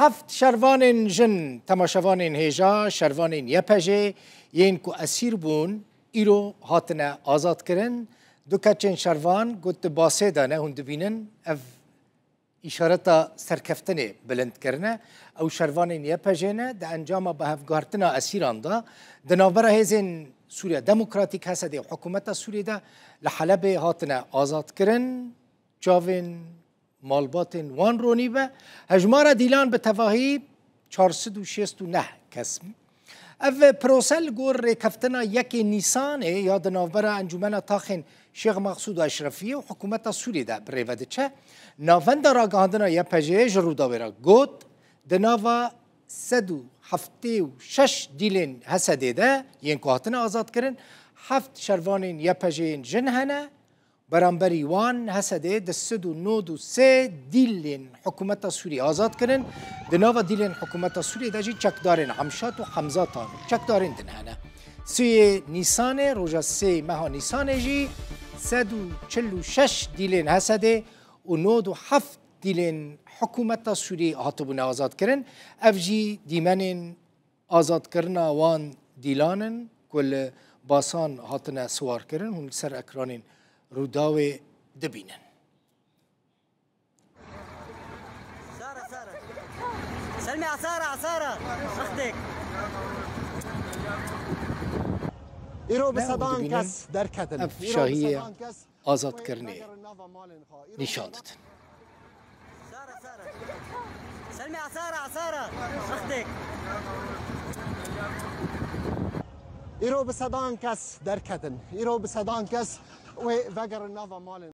هفت شروان جن تماشوان هیجا شروان یپجه ین کو اسیر بون ایرو هاتنه آزاد کرن دو کچین شروان گوت باسه دانه هند بینن اف اشارتا سرکفتنه بلند کرنه او شروان یپجه نه ده انجام به هفگارتنا اسیران دا دنابره هزین سوریا دموکراتیک هسته و حکومت سوریه ده لحلب هاتنه آزاد کرن جاوین مالباتن وان رونی به هجمار دیلان به تواهی 469 کسم اف پروسل گور رکفتنا یک نیسان یا نوبر انجمن تاخن شیخ مقصود اشرفی و حکومت سوریه ده بریوده چه ناوند راگاندنا یا پجه جرودا ورا گوت دناوا 176 دیلن حسده ده ین کوهاتنا آزاد کرن 7 شروانین یا پجه جنهنه برانبری وان هسده دست و نود و سه دیلین حکومت سوریه آزاد کردن دنوا دیلین حکومت سوریه داشتی چکدارن عمشات و حمزاتان چکدارن دنهانه سوی نیسان روزا سه ماه نیسان جی 146 دیلین هسده و نود و هفت دیلین حکومت سوریه هاتبون آزاد کردن افجی دیمنین آزاد کردن وان دیلانن کل باسان هاتن سوار کردن هم سر اکرانین روداوي دبينا سارة سلمي على سارة اختك ایرو به صدان کس در کتن افشاهی آزاد کرنه نشان دادن سلمي على سارة اختك ایرو به صدان کس در کتن ایرو به صدان کس و وگر نوا مال